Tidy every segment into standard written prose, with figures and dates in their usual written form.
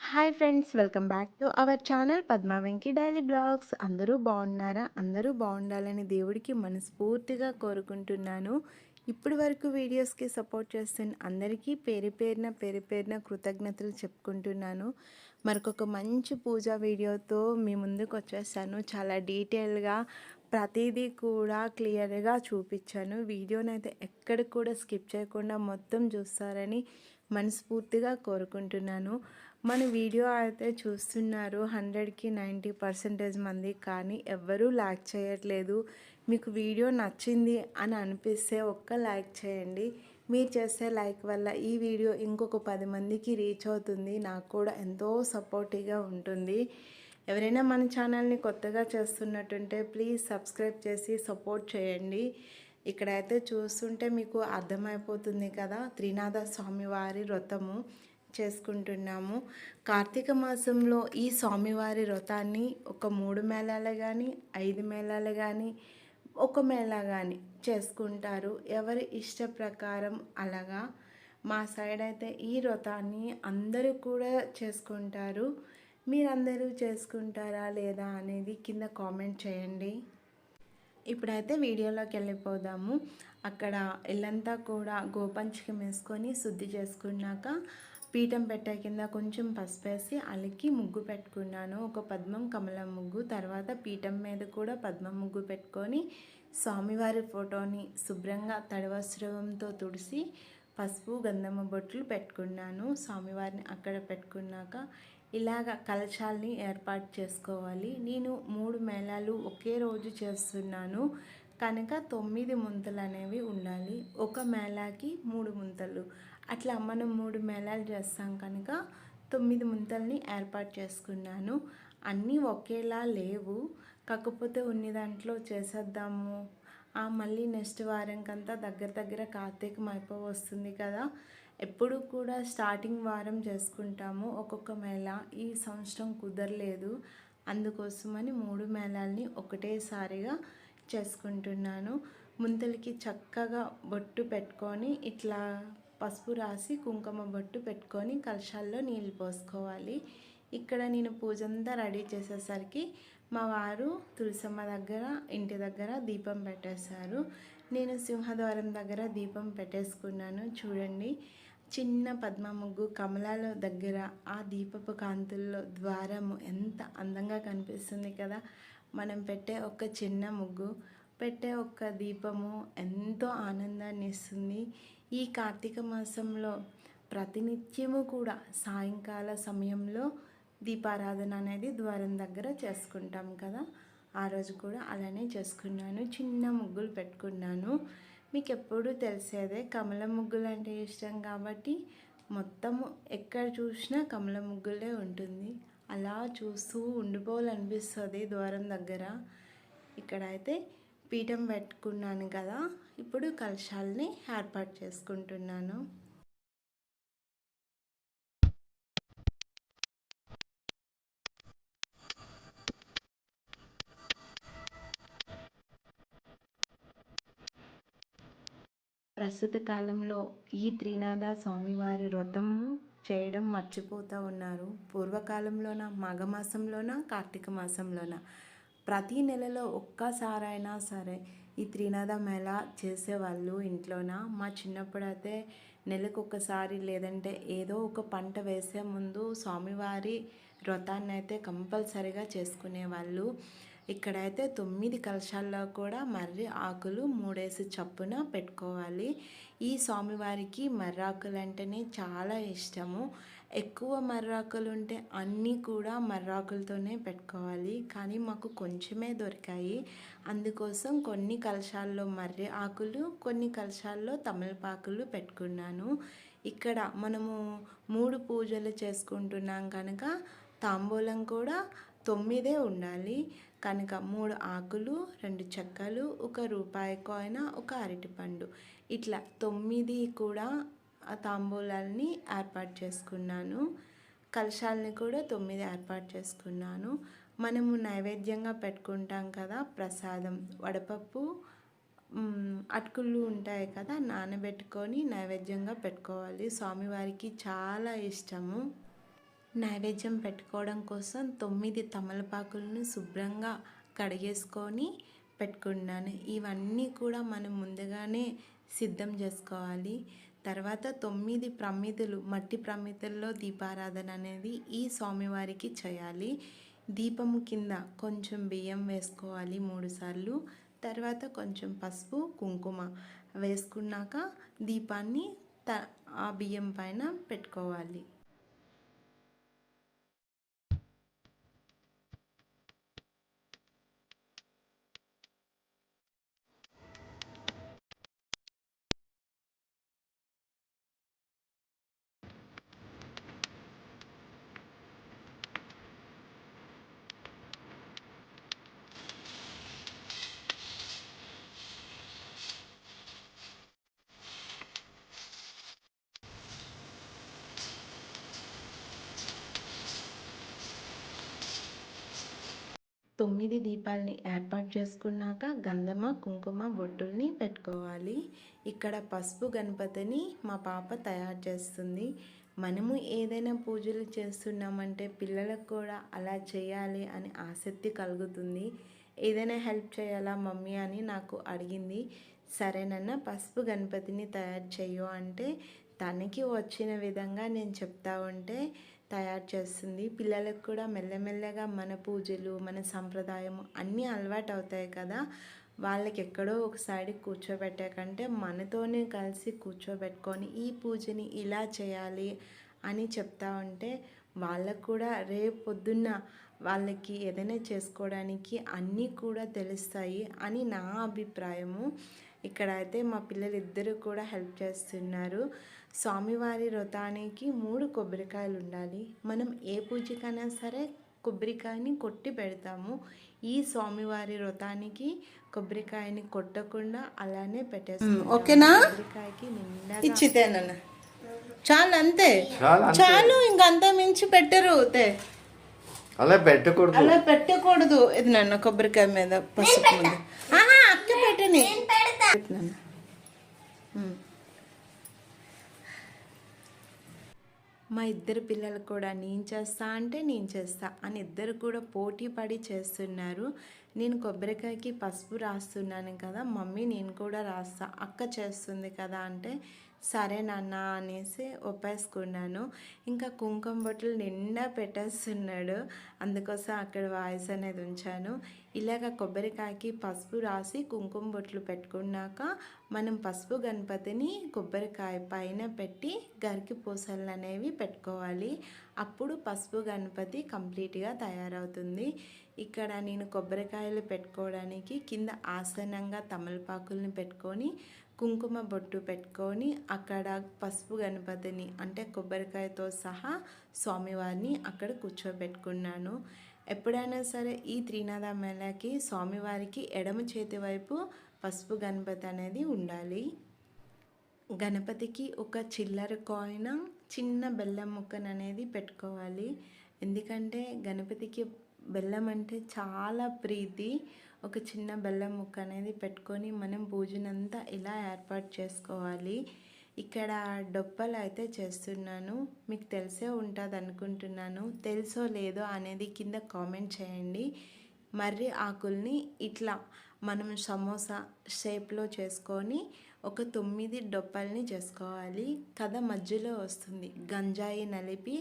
Hi friends, welcome back to our channel Padma Venki daily blogs. అందరూ బాగున్నారా? అందరూ బాగుండాలని దేవుడికి మనస్ఫూర్తిగా కోరుకుంటున్నాను. ఇప్పటి వరకు వీడియోస్కి సపోర్ట్ చేస్తున్న అందరికీ పేరు పేరున కృతజ్ఞతలు చెప్పుకుంటున్నాను. మరొక మంచి పూజా వీడియోతో మీ ముందుకు వచ్చేసాను. చాలా డీటెయిల్గా ప్రతిదీ కూడా క్లియర్గా చూపించాను. వీడియోనైతే ఎక్కడ కూడా స్కిప్ చేయకుండా మొత్తం చూస్తారని మనస్ఫూర్తిగా కోరుకుంటున్నాను. మన వీడియో అయితే చూస్తున్నారు 100కి 90% మంది, కానీ ఎవ్వరూ లైక్ చేయట్లేదు. మీకు వీడియో నచ్చింది అని అనిపిస్తే ఒక్క లైక్ చేయండి. మీరు చేసే లైక్ వల్ల ఈ వీడియో ఇంకొక 10 మందికి రీచ్ అవుతుంది. నాకు కూడా ఎంతో సపోర్టివ్గా ఉంటుంది. ఎవరైనా మన ఛానల్ని కొత్తగా చేస్తున్నట్టుంటే ప్లీజ్ సబ్స్క్రైబ్ చేసి సపోర్ట్ చేయండి. ఇక్కడైతే చూస్తుంటే మీకు అర్థమైపోతుంది కదా, త్రినాథ స్వామివారి వ్రతము చేసుకుంటున్నాము. కార్తీక మాసంలో ఈ స్వామివారి వ్రతాన్ని ఒక 3 మేళాలు కానీ 5 మేళాలు కానీ ఒక మేళా కానీ చేసుకుంటారు. ఎవరి ఇష్ట ప్రకారం అలాగా. మా సైడ్ అయితే ఈ వ్రతాన్ని అందరూ కూడా చేసుకుంటారు. మీరందరూ చేసుకుంటారా లేదా అనేది కింద కామెంట్ చేయండి. ఇప్పుడైతే వీడియోలోకి వెళ్ళిపోదాము. అక్కడ ఇల్లంతా కూడా గోపంచకం వేసుకొని శుద్ధి చేసుకున్నాక పీఠం పెట్టే కింద కొంచెం పసుపేసి అలికి ముగ్గు పెట్టుకున్నాను. ఒక పద్మం కమలం ముగ్గు, తర్వాత పీఠం మీద కూడా పద్మం ముగ్గు పెట్టుకొని స్వామివారి ఫోటోని శుభ్రంగా తడివస్త్రంతో తుడిసి పసుపు గంధమ బొట్లు పెట్టుకున్నాను. స్వామివారిని అక్కడ పెట్టుకున్నాక ఇలాగ కలశాల్ని ఏర్పాటు చేసుకోవాలి. నేను 3 మేళాలు ఒకే రోజు చేస్తున్నాను కనుక 9 ముంతలు అనేవి ఉండాలి. ఒక మేళాకి 3 ముంతలు, అట్లా మనం 3 మేళాలు చేస్తాం కనుక 9 ముంతల్ని ఏర్పాటు చేసుకున్నాను. అన్నీ ఒకేలా లేవు, కాకపోతే ఉన్ని దాంట్లో చేసేద్దాము. మళ్ళీ నెక్స్ట్ వారంకంతా దగ్గర కార్తీకం వస్తుంది కదా. ఎప్పుడు కూడా స్టార్టింగ్ వారం చేసుకుంటాము ఒక్కొక్క మేళ. ఈ సంవత్సరం కుదరలేదు, అందుకోసమని 3 మేళాలని ఒకటేసారిగా చేసుకుంటున్నాను. ముంతలకి చక్కగా బొట్టు పెట్టుకొని ఇట్లా పసుపు రాసి కుంకుమ బొట్టు పెట్టుకొని కలశాల్లో నీళ్ళు పోసుకోవాలి. ఇక్కడ నేను పూజ అంతా రెడీ చేసేసరికి మా వారు తులసమ్మ దగ్గర ఇంటి దగ్గర దీపం పెట్టేశారు. నేను సింహద్వారం దగ్గర దీపం పెట్టేసుకున్నాను. చూడండి, చిన్న పద్మ ముగ్గు కమలాల దగ్గర ఆ దీపపు కాంతుల్లో ద్వారము ఎంత అందంగా కనిపిస్తుంది కదా. మనం పెట్టే ఒక చిన్న ముగ్గు, పెట్టే ఒక్క దీపము ఎంతో ఆనందాన్ని ఇస్తుంది. ఈ కార్తీక మాసంలో ప్రతినిత్యము కూడా సాయంకాల సమయంలో దీపారాధన అనేది ద్వారం దగ్గర చేసుకుంటాం కదా. ఆ రోజు కూడా అలానే చేసుకున్నాను. చిన్న ముగ్గులు పెట్టుకున్నాను. మీకు ఎప్పుడు తెలిసేదే, కమల ముగ్గులు అంటే ఇష్టం కాబట్టి మొత్తము ఎక్కడ చూసినా కమల ముగ్గులే ఉంటుంది. అలా చూస్తూ ఉండిపోవాలనిపిస్తుంది ద్వారం దగ్గర. ఇక్కడైతే పీఠం పెట్టుకున్నాను కదా, ఇప్పుడు కలశాలని ఏర్పాటు చేసుకుంటున్నాను. ప్రస్తుత కాలంలో ఈ త్రినాథ స్వామివారి వ్రతం చేయడం మర్చిపోతూ ఉన్నారు. పూర్వకాలంలోన మాఘమాసంలోన కార్తీక మాసంలోన ప్రతి నెలలో ఒక్కసారైనా సరే ఈ త్రినాథ మేళ చేసేవాళ్ళు ఇంట్లోన. మా చిన్నప్పుడు అయితే నెలకు ఒకసారి లేదంటే ఏదో ఒక పంట వేసే ముందు స్వామివారి వ్రతాన్ని అయితే కంపల్సరిగా చేసుకునేవాళ్ళు. ఇక్కడైతే 9 కలశాల్లో కూడా మర్రి ఆకులు 3 చప్పున పెట్టుకోవాలి. ఈ స్వామివారికి మర్రాకులు అంటేనే చాలా ఇష్టము. ఎక్కువ మర్రాకులు ఉంటే అన్నీ కూడా మర్రాకులతోనే పెట్టుకోవాలి, కానీ మాకు కొంచెమే దొరికాయి. అందుకోసం కొన్ని కలశాల్లో మర్రి ఆకులు, కొన్ని కలశాల్లో తమలపాకులు పెట్టుకున్నాను. ఇక్కడ మనము 3 పూజలు చేసుకుంటున్నాం కనుక తాంబూలం కూడా 9 ఉండాలి కనుక 3 ఆకులు, 2 చెక్కలు, ఒక రూపాయి కాయిన్, ఒక అరటిపండు, ఇట్లా 9 కూడా ఆ తాంబూలాల్ని ఏర్పాటు చేసుకున్నాను. కలశాలని కూడా 9 ఏర్పాటు చేసుకున్నాను. మనము నైవేద్యంగా పెట్టుకుంటాం కదా ప్రసాదం, వడపప్పు, అటుకులు ఉంటాయి కదా, నానబెట్టుకొని నైవేద్యంగా పెట్టుకోవాలి. స్వామివారికి చాలా ఇష్టము. నైవేద్యం పెట్టుకోవడం కోసం 9 తమలపాకులను శుభ్రంగా కడిగేసుకొని పెట్టుకున్నాను. ఇవన్నీ కూడా మనం ముందుగానే సిద్ధం చేసుకోవాలి. తర్వాత 9 ప్రమిదలు, మట్టి ప్రమిదల్లో దీపారాధన అనేది ఈ స్వామివారికి చేయాలి. దీపం కింద కొంచెం బియ్యం వేసుకోవాలి 3 సార్లు. తర్వాత కొంచెం పసుపు, కుంకుమ వేసుకున్నాక దీపాన్ని ఆ బియ్యం పైన పెట్టుకోవాలి. తొమ్మిది దీపాలని ఏర్పాటు చేసుకున్నాక గంధమ, కుంకుమ బొట్టుల్ని పెట్టుకోవాలి. ఇక్కడ పసుపు గణపతిని మా పాప తయారు చేస్తుంది. మనము ఏదైనా పూజలు చేస్తున్నామంటే పిల్లలకు కూడా అలా చేయాలి అని ఆసక్తి కలుగుతుంది. ఏదైనా హెల్ప్ చేయాలా మమ్మీ అని నాకు అడిగింది. సరేనన్న పసుపు గణపతిని తయారు చేయు అంటే తనకి వచ్చిన విధంగా నేను చెప్తా ఉంటే తయారు చేస్తుంది. పిల్లలకు కూడా మెల్లమెల్లగా మన పూజలు, మన సంప్రదాయము అన్నీ అలవాటు అవుతాయి కదా. వాళ్ళకి ఎక్కడో ఒకసారి కూర్చోబెట్టే కంటే మనతోనే కలిసి కూర్చోబెట్టుకొని ఈ పూజని ఇలా చేయాలి అని చెప్తా ఉంటే వాళ్ళకు కూడా రేపు పొద్దున్న వాళ్ళకి ఏదైనా చేసుకోవడానికి అన్నీ కూడా తెలుస్తాయి అని నా అభిప్రాయము. ఇక్కడ అయితే మా పిల్లలు ఇద్దరు కూడా హెల్ప్ చేస్తున్నారు. స్వామివారి వ్రతానికి 3 కొబ్బరికాయలు ఉండాలి. మనం ఏ పూజకైనా సరే కొబ్బరికాయని కొట్టి పెడతాము. ఈ స్వామివారి వ్రతానికి కొబ్బరికాయని కొట్టకుండా అలానే పెట్టేస్తాం. ఓకేనా? కొబ్బరికాయకి నిండా ఇచ్చితేనన్న చాలు, అంతే చాలు, ఇంకంతా మించి పెట్టరు. అలా పెట్టకూడదు. ఇది నన్ను కొబ్బరికాయ మీద పసుపు ముందు అక్క పెట్టని మా ఇద్దరు పిల్లలు కూడా నేను చేస్తా అంటే నేను చేస్తా అని ఇద్దరు కూడా పోటీ పడి చేస్తున్నారు. నేను కొబ్బరికాయకి పసుపు రాస్తున్నాను కదా మమ్మీ, నేను కూడా రాస్తా, అక్క చేస్తుంది కదా అంటే సరే నాన్న అనేసి ఒప్పేసుకున్నాను. ఇంకా కుంకుమ బొట్టలు నిండా పెట్టేస్తున్నాడు, అందుకోసం అక్కడ వాయిస్ అనేది ఉంచాను. ఇలాగ కొబ్బరికాయకి పసుపు రాసి కుంకుమ బొట్లు పెట్టుకున్నాక మనం పసుపు గణపతిని కొబ్బరికాయ పైన పెట్టి గరికి పూసలు అనేవి పెట్టుకోవాలి. అప్పుడు పసుపు గణపతి కంప్లీట్గా తయారవుతుంది. ఇక్కడ నేను కొబ్బరికాయలు పెట్టుకోవడానికి కింద ఆసనంగా తమలపాకుల్ని పెట్టుకొని కుంకుమ బొట్టు పెట్టుకొని అక్కడ పసుపు గణపతిని అంటే కొబ్బరికాయతో సహా స్వామివారిని అక్కడ కూర్చోబెట్టుకున్నాను. ఎప్పుడైనా సరే ఈ త్రినాథ మేళకి స్వామివారికి ఎడమ చేతి వైపు పసుపు గణపతి అనేది ఉండాలి. గణపతికి ఒక చిల్లర కాయిన్, చిన్న బెల్లం ముక్కను అనేది పెట్టుకోవాలి. ఎందుకంటే గణపతికి బెల్లం అంటే చాలా ప్రీతి. ఒక చిన్న బెల్లం ముక్క అనేది పెట్టుకొని మనం పూజనంతా ఇలా ఏర్పాటు చేసుకోవాలి. ఇక్కడ డొప్పలు అయితే చేస్తున్నాను, మీకు తెలిసే ఉంటుంది అనుకుంటున్నాను. తెలుసో లేదో అనేది కింద కామెంట్ చేయండి. మర్రి ఆకుల్ని ఇట్లా మనం సమోసా షేప్లో చేసుకొని ఒక 9 డొప్పల్ని చేసుకోవాలి. కథ మధ్యలో వస్తుంది, గంజాయి నలిపి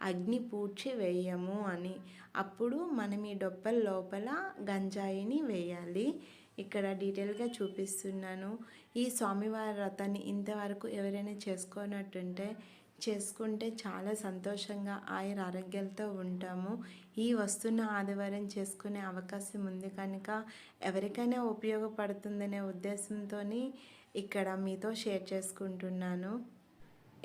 అగ్ని పూడ్చి వేయము అని. అప్పుడు మనం ఈ డొప్పల లోపల గంజాయిని వేయాలి. ఇక్కడ డీటెయిల్గా చూపిస్తున్నాను. ఈ స్వామివారి వ్రతాన్ని ఇంతవరకు ఎవరైనా చేసుకున్నట్టుంటే చేసుకుంటే చాలా సంతోషంగా ఆయుర ఆరోగ్యాలతో ఉంటాము. ఈ వస్తున్న ఆదివారం చేసుకునే అవకాశం ఉంది కనుక ఎవరికైనా ఉపయోగపడుతుందనే ఉద్దేశంతో ఇక్కడ మీతో షేర్ చేసుకుంటున్నాను.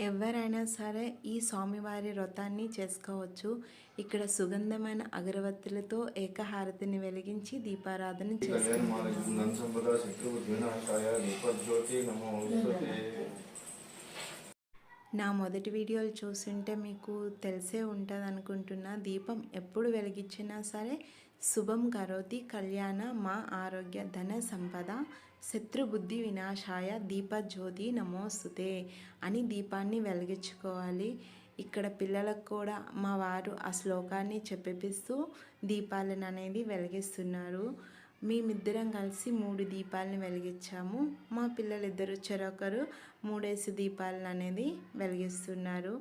ఎవరైనా సరే ఈ స్వామివారి వ్రతాన్ని చేసుకోవచ్చు. ఇక్కడ సుగంధమైన అగరవత్తులతో ఏకహారతిని వెలిగించి దీపారాధన చేసుకుంటున్నాను. నా మొదటి వీడియోలు చూస్తుంటే మీకు తెలిసే ఉంటుంది అనుకుంటున్నా. దీపం ఎప్పుడు వెలిగించినా సరే శుభం కరోతి కళ్యాణ మా ఆరోగ్య ధన సంపద శత్రుబుద్ధి వినాశాయ దీపజ్యోతి నమోస్తుతే అని దీపాన్ని వెలిగించుకోవాలి. ఇక్కడ పిల్లలకు కూడా మా వారు ఆ శ్లోకాన్ని చెప్పిస్తూ దీపాలను అనేది వెలిగిస్తున్నారు. మేమిద్దరం కలిసి 3 దీపాలను వెలిగించాము. మా పిల్లలిద్దరు చెరొకరు 3 దీపాలను అనేది వెలిగిస్తున్నారు.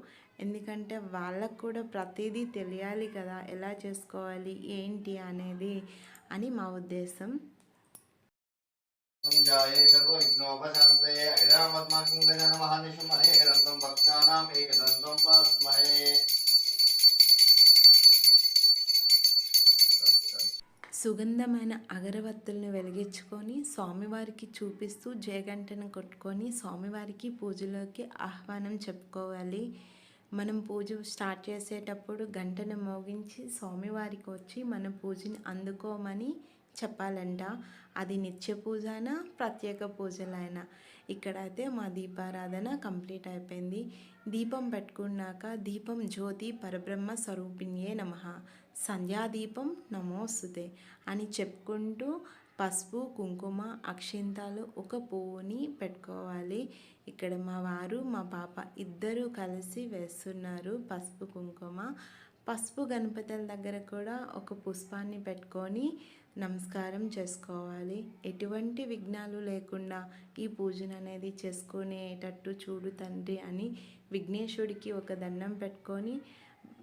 ఎందుకంటే వాళ్ళకు కూడా ప్రతిదీ తెలియాలి కదా, ఎలా చేసుకోవాలి ఏంటి అనేది అని మా ఉద్దేశం. जाये सर्वविघ्नोपशान्तये ऐरावद्मार्गं गजाननमः निशुम्भरे एकदन्तं भक्तानाम् एकदन्तं पास्महे। సుగంధమైన అగరవత్తులను వెలిగించుకొని స్వామివారికి చూపిస్తూ జయగంటను కొట్టుకొని స్వామివారికి పూజలోకి ఆహ్వానం చెప్పుకోవాలి. మనం పూజ స్టార్ట్ చేసేటప్పుడు గంటను మోగించి స్వామివారికి వచ్చి మన పూజని అందుకోమని చెప్పాలంట. అది నిత్య పూజనా ప్రత్యేక పూజలైనా. ఇక్కడైతే మా దీపారాధన కంప్లీట్ అయిపోయింది. దీపం పెట్టుకున్నాక దీపం జ్యోతి పరబ్రహ్మ స్వరూపిణ్యే నమః, సంధ్యాదీపం నమోస్తుతే అని చెప్పుకుంటూ పసుపు కుంకుమ అక్షింతాలు ఒక పువ్వుని పెట్టుకోవాలి. ఇక్కడ మా వారు మా పాప ఇద్దరూ కలిసి వేస్తున్నారు పసుపు కుంకుమ. పసుపు గణపతుల దగ్గర కూడా ఒక పుష్పాన్ని పెట్టుకొని నమస్కారం చేసుకోవాలి. ఎటువంటి విఘ్నాలు లేకుండా ఈ పూజను అనేది చేసుకునేటట్టు చూడు తండ్రి అని విఘ్నేశ్వరుడికి ఒక దండం పెట్టుకొని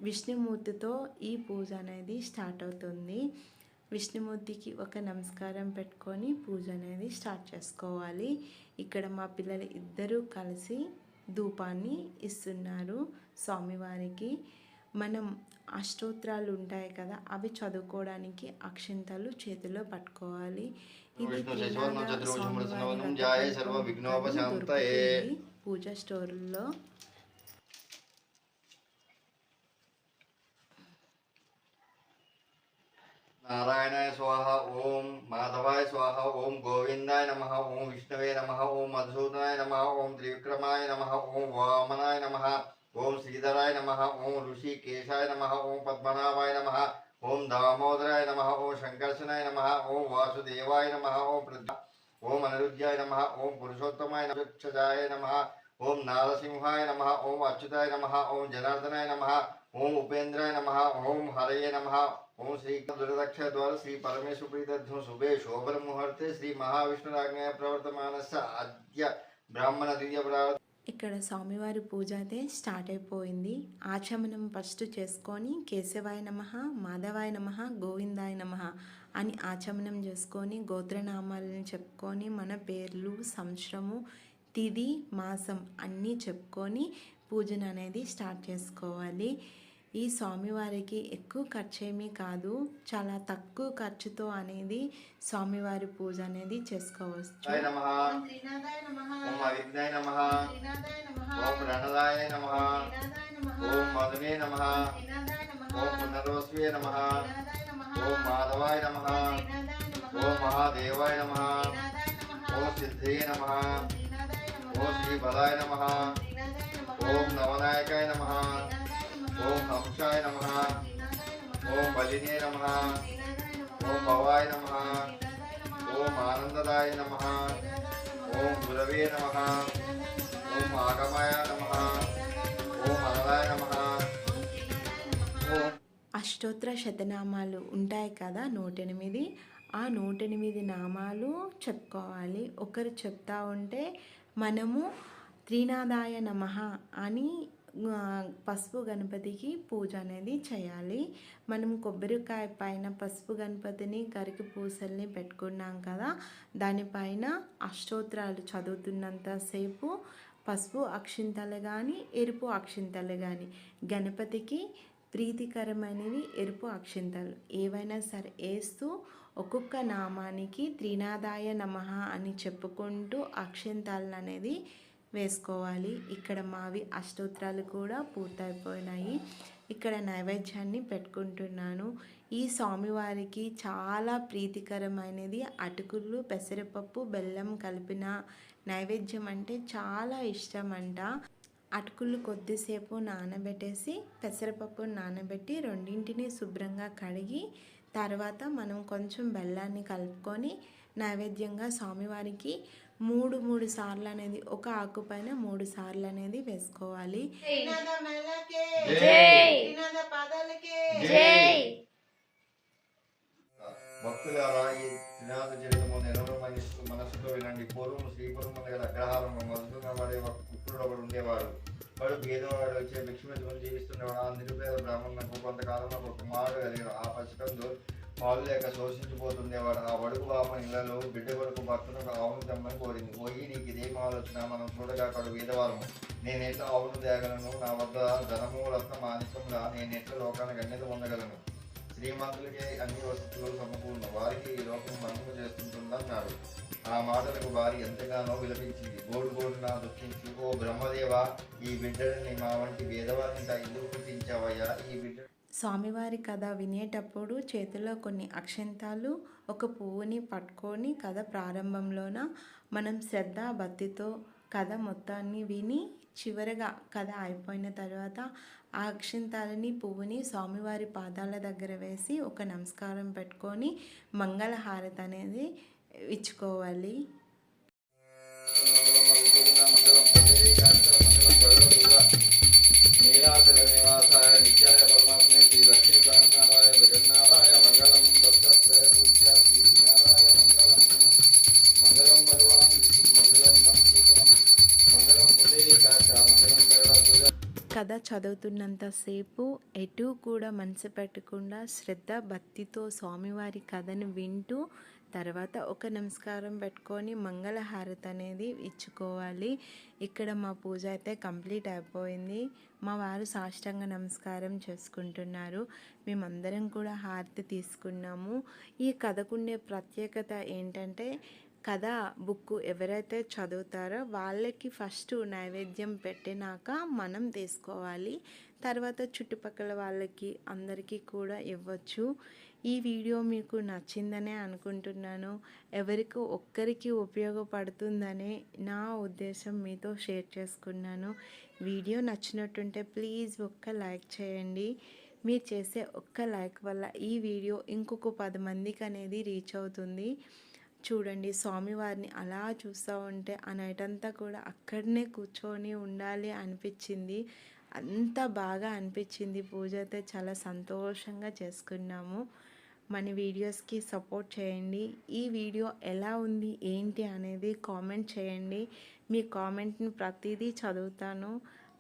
విష్ణుమూర్తితో ఈ పూజ అనేది స్టార్ట్ అవుతుంది. విష్ణుమూర్తికి ఒక నమస్కారం పెట్టుకొని పూజ అనేది స్టార్ట్ చేసుకోవాలి. ఇక్కడ మా పిల్లలు ఇద్దరూ కలిసి ధూపాన్ని ఇస్తున్నారు స్వామివారికి. మనం అష్టోత్తరాలు ఉంటాయి కదా, అవి చదువుకోవడానికి అక్షింతలు చేతిలో పట్టుకోవాలి. ఇది పూజ స్టోర్లో. नारायणाय स्वाहा, ओम माधवाय स्वाहा, ओम गोविंदाय नमः, ओम विष्णवे नमः, ओम मधुसूदनाय नमः, ओम त्रिविक्रमाय नमः, ओम वामनाय नमः, ओम श्रीधराय नमः, ओम ऋषिकेशाय नमः, ओम पद्मनाभाय नमः, ओम दामोदराय नमः, ओम शंकर्षणाय नमः, ओम वासुदेवाय नमः, ओम अनिरुद्धाय नमः, ओम पुरुषोत्तमाय नमः, ओम नारसिंहाय नमः, ओम अच्युताय नमः, ओम जनार्दनाय नमः, ओम उपेन्द्राय नमः, ओम हरये नमः, ओम श्री दुर्दक्ष द्वार श्री परमेश्वर प्रीतध्वं शुभे शोभन मुहूर्ते श्री महाविष्णुराज्ञया प्रवर्तमानस्य अद्य ब्राह्मण द्वितीय प्रारब्ध. ఇక్కడ స్వామివారి పూజ అయితే స్టార్ట్ అయిపోయింది. ఆచమనం ఫస్ట్ చేసుకొని కేశవాయ నమః, మాధవాయ నమః, గోవిందాయ నమః అని ఆచమనం చేసుకొని గోత్రనామాలను చెప్పుకొని మన పేర్లు సంవత్సరము తిథి మాసం అన్నీ చెప్పుకొని పూజను అనేది స్టార్ట్ చేసుకోవాలి. ఈ స్వామివారికి ఎక్కువ ఖర్చు ఏమీ కాదు, చాలా తక్కువ ఖర్చుతో అనేది స్వామివారి పూజ అనేది చేసుకోవచ్చు. ओम नवनायकाय नमः, ओम हंसाय नमः, ओम बलिने नमः, ओम भवाय नमः, ओम आनंददाय नमः, ओम गुरवे नमः, ओम आगमाय नमः, ओम अनलाय नमः. అష్టోత్తర శతనామాలు ఉంటాయి కదా 108. ఆ 108 నామాలు చెప్పుకోవాలి. ఒకరు చెప్తా ఉంటే మనము త్రినాదాయ నమః అని పసుపు గణపతికి పూజ అనేది చేయాలి. మనం కొబ్బరికాయ పైన పసుపు గణపతిని గరికి పూసల్ని పెట్టుకున్నాం కదా, దానిపైన అష్టోత్తరాలు చదువుతున్నంతసేపు పసుపు అక్షింతలు కానీ ఎరుపు అక్షింతలు కానీ, గణపతికి ప్రీతికరమైనవి ఎరుపు అక్షింతలు ఏవైనా సరే వేస్తూ ఒక్కొక్క నామానికి త్రినాదాయ నమః అని చెప్పుకుంటూ అక్షింతలను అనేది వేసుకోవాలి. ఇక్కడ మావి అష్టోత్తరాలు కూడా పూర్తయిపోయినాయి. ఇక్కడ నైవేద్యాన్ని పెట్టుకుంటున్నాను. ఈ స్వామివారికి చాలా ప్రీతికరమైనది అటుకులు, పెసరపప్పు, బెల్లం కలిపిన నైవేద్యం అంటే చాలా ఇష్టం అంట. అటుకులు కొద్దిసేపు నానబెట్టేసి పెసరపప్పు నానబెట్టి రెండింటిని శుభ్రంగా కడిగి తర్వాత మనం కొంచెం బెల్లాన్ని కలుపుకొని నైవేద్యంగా స్వామివారికి మూడు మూడు సార్లు అనేది ఒక ఆకు పైన 3 సార్లు అనేది వేసుకోవాలి. భక్తులారా ఈ త్రినాథ చరితము నెలలు మనస్సుతో వినండి. పూర్వం శ్రీపురం గల అగ్రహారంలో మధుగా వాడే ఒక కుక్కుడు ఒకడు ఉండేవాడు. వాడు పేదవాడు వచ్చే భిక్షమిత్తుని జీవిస్తున్నవాడు. ఆ నిరుపేద బ్రాహ్మణులకు కొంతకాలంలో ఒక కుమారుడు కలిగాడు. ఆ పసికందు పాలు లేక శోషించిపోతుండేవాడు. ఆ వడుగు బామ ఇళ్లలో బిడ్డ కొడుకు భర్తను ఆవును తెమ్మని కోరింది. పోయి నీకు ఇదేం ఆలోచన, మనం చూడగా కడు వేదవారము, నేనెట్లా ఆవును తేగలను, నా వద్ద ధనము రత్న మాణిక్యంగా నేనెట్లా లోకానికి అన్యత పొందగలను, శ్రీమంతులకే అన్ని వసతులు సమకూర్ణ, వారికి ఈ లోకం మనము చేస్తుంటుందన్నాడు. ఆ మాటలకు వారి ఎంతగానో విలపించింది. గోడు గోడున దుఃఖించి, ఓ బ్రహ్మదేవ, ఈ బిడ్డని మా వంటి వేదవారిని ఎందుకు పుట్టించావయ్యా? ఈ బిడ్డ స్వామివారి కథ వినేటప్పుడు చేతిలో కొన్ని అక్షంతాలు, ఒక పువ్వుని పట్టుకొని కథ ప్రారంభంలోన మనం శ్రద్ధ భక్తితో కథ మొత్తాన్ని విని చివరగా కథ అయిపోయిన తర్వాత ఆ అక్షంతాలని పువ్వుని స్వామివారి పాదాల దగ్గర వేసి ఒక నమస్కారం పెట్టుకొని మంగళహారతి అనేది ఇచ్చుకోవాలి. నీలాచల నివాసాయ నిత్యాయ పరమాత్మే శ్రీ లక్ష్మీ ప్రాణనాథాయ జగన్నాథాయ మంగళం దత్తాత్రేయ పూజ్య శ్రీ వినారాయ మంగళం. మంగళం భగవాన్ విష్ణు మంగళం మంగళం మంగళం పుండరీకాక్ష మంగళం గరుడాధ్వజ. కథ చదువుతున్నంతసేపు ఎటు కూడా మనసు పెట్టకుండా శ్రద్ధ భక్తితో స్వామివారి కథను వింటూ తర్వాత ఒక నమస్కారం పెట్టుకొని మంగళహారతి అనేది ఇచ్చుకోవాలి. ఇక్కడ మా పూజ అయితే కంప్లీట్ అయిపోయింది. మా వారు సాష్టాంగ నమస్కారం చేసుకుంటున్నారు. మేమందరం కూడా హారతి తీసుకున్నాము. ఈ కథకుండే ప్రత్యేకత ఏంటంటే కథ బుక్ ఎవరైతే చదువుతారో వాళ్ళకి ఫస్ట్ నైవేద్యం పెట్టినాక మనం తీసుకోవాలి. తర్వాత చుట్టుపక్కల వాళ్ళకి అందరికీ కూడా ఇవ్వచ్చు. ఈ వీడియో మీకు నచ్చిందనే అనుకుంటున్నాను. ఎవరికి ఒక్కరికి ఉపయోగపడుతుందనే నా ఉద్దేశం మీతో షేర్ చేసుకున్నాను. వీడియో నచ్చినట్టుంటే ప్లీజ్ ఒక్క లైక్ చేయండి. మీరు చేసే ఒక్క లైక్ వల్ల ఈ వీడియో ఇంకొక 10 మందికి అనేది రీచ్ అవుతుంది. చూడండి, స్వామివారిని అలా చూస్తూ ఉంటే ఆ నైట్ అంతా కూడా అక్కడనే కూర్చొని ఉండాలి అనిపించింది. అంత బాగా అనిపించింది. పూజ అయితే చాలా సంతోషంగా చేసుకున్నాము. మన వీడియోస్కి సపోర్ట్ చేయండి. ఈ వీడియో ఎలా ఉంది ఏంటి అనేది కామెంట్ చేయండి. మీ కామెంట్ని ప్రతిదీ చదువుతాను.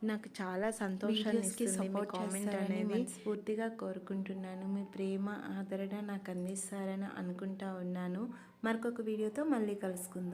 నాకు చాలా సంతోషాన్ని ఇస్తుంది మీ కామెంట్ అనేది. మనస్ఫూర్తిగా కోరుకుంటున్నాను. మీ ప్రేమ ఆదరణ నాకు అందిస్తారని అనుకుంటా ఉన్నాను. మరొక వీడియోతో మళ్ళీ కలుసుకుందాం.